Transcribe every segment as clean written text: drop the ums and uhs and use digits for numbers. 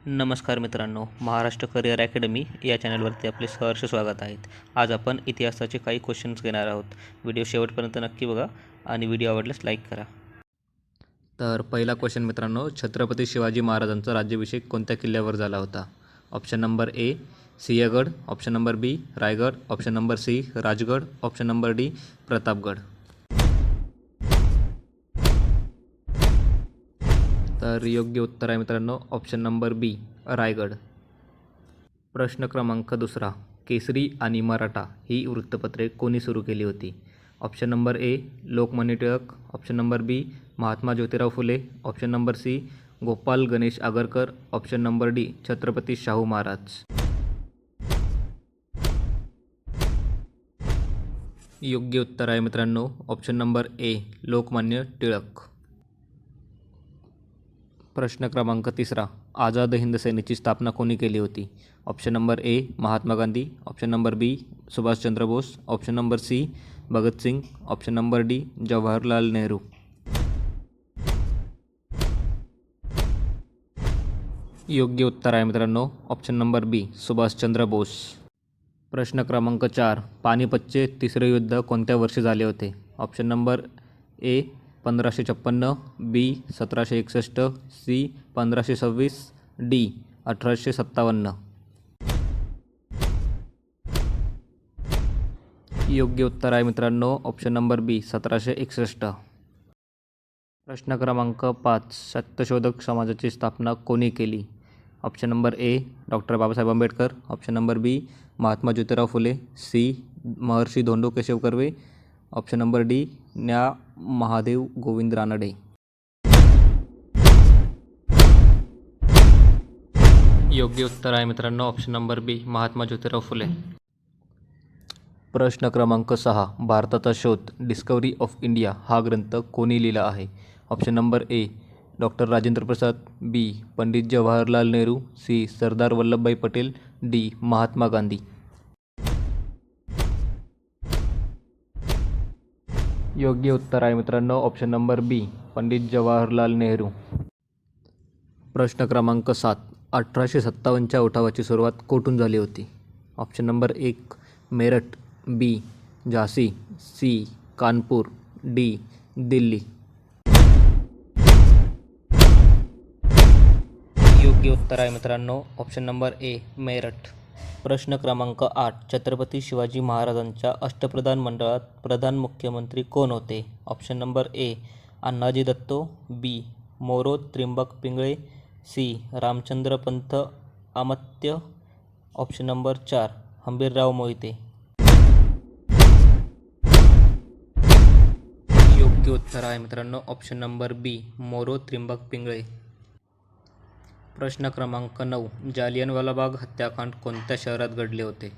नमस्कार मित्रांनो, Maharashtra career academy या चॅनलवरती आपले सहर्ष स्वागत आहेत. आज आपण इतिहासाचे काही क्वेश्चन्स घेणार आहोत. व्हिडिओ शेवटपर्यंत नक्की बघा आणि व्हिडिओ आवडल्यास लाईक करा. तर पहिला क्वेश्चन मित्रांनो, छत्रपती शिवाजी महाराजांचा राज्याभिषेक कोणत्या किल्ल्यावर झाला होता? Option number A Sinhagad, option number B Raigad, option number C Rajgad, option number D Pratapgad. तर योग्य उत्तर आहे मित्रांनो ऑप्शन नंबर बी रायगड. प्रश्न क्रमांक दुसरा, केसरी आणि मराठा ही वृत्तपत्रे कोणी सुरू केली होती? Option number A Lokmanya Tilak, option number B Mahatma Jyotirao Phule, option number C Gopal Ganesh Agarkar, option number D Chhatrapati Shahu Maharaj. योग्य उत्तर आहे मित्रांनो option number A Lokmanya Tilak. प्रश्न क्रमांक तिसरा, आझाद हिंद सेनेची स्थापना कोणी केली होती? Option number A Mahatma Gandhi, option number B Subhashchandra Bose, option number C Bhagatsingh, option number D Jawaharlal Nehru. योग्य उत्तर आहे मित्रांनो option number B Subhashchandra Bose. प्रश्न क्रमांक 4, पानिपतचे तिसरे युद्ध कोणत्या वर्षी झाले होते? Option number A 1556, B 1761, C 1526, D 1857. योग्य उत्तर आहे मित्रांनो ऑप्शन नंबर बी 1761. प्रश्न क्रमांक 5, सत्यशोधक समाजाची स्थापना कोणी केली? Option number A doctor Babasaheb Ambedkar, option number B Mahatma Jyotirao Phule, C Maharshi Dhondo Keshav Karve, option number D न्या महादेव गोविंद रानडे. योग्य उत्तर आहे मित्रांनो option number B Mahatma Jyotirao Phule. प्रश्न क्रमांक 6, भारताचा शोध डिस्कवरी ऑफ इंडिया हा ग्रंथ कोणी लिहिला आहे? Option number A doctor Rajendra Prasad, B Pandit Jawaharlal Nehru, C Sardar Vallabhbhai Patel, D Mahatma Gandhi. योग्य उत्तर आहे मित्रांनो option number B Pandit Jawaharlal Nehru. प्रश्न क्रमांक 7, 1857च्या उठावाची सुरुवात कोठून झाली होती? ऑप्शन नंबर 1 मेरठ, बी झाशी, सी कानपूर, डी दिल्ली. योग्य उत्तर आहे मित्रांनो ऑप्शन नंबर ए मेरठ. प्रश्न क्रमांक 8, छत्रपती शिवाजी महाराजांच्या अष्टप्रधान मंडळात प्रधान मुख्यमंत्री कोण होते? ऑप्शन नंबर ए Annaji Datto, B Moro Trimbak Pingale, C Ramchandra Pant Amatya, option number 4 Hambirrao Mohite. योग्य उत्तर आहे मित्रांनो ऑप्शन नंबर बी मोरो त्रिंबक पिंगळे. प्रश्न क्रमांक 9, जालियनवाला बाग हत्याकांड कोणत्या शहरात घडले होते?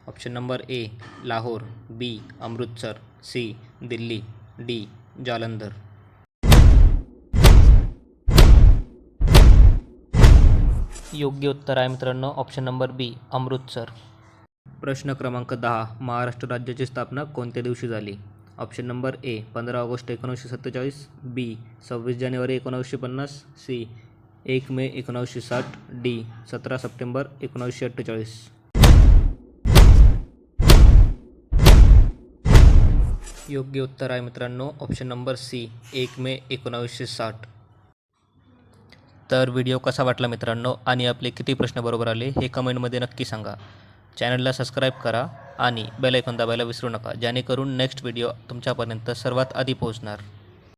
Option number A Lahore, B Amritsar, C Delhi, D Jalandhar. योग्य उत्तर आहे मित्रांनो ऑप्शन नंबर बी अमृतसर. प्रश्न क्रमांक 10, महाराष्ट्र राज्याची स्थापना कोणत्या दिवशी झाली? Option number A 15 August 1947, B 26 जानेवारी 1950, सी 1 मे 1960, डी 17 सप्टेंबर 1948. योग्य उत्तर आहे मित्रांनो ऑप्शन नंबर सी 1 मे 1960. तर व्हिडिओ कसा वाटला मित्रांनो आणि आपले किती प्रश्न बरोबर आले हे कमेंटमध्ये नक्की सांगा. चॅनलला सबस्क्राईब करा आणि बेल आयकॉन दाबायला विसरू नका, जेणेकरून नेक्स्ट व्हिडिओ तुमच्यापर्यंत सर्वात आधी पोहोचणार.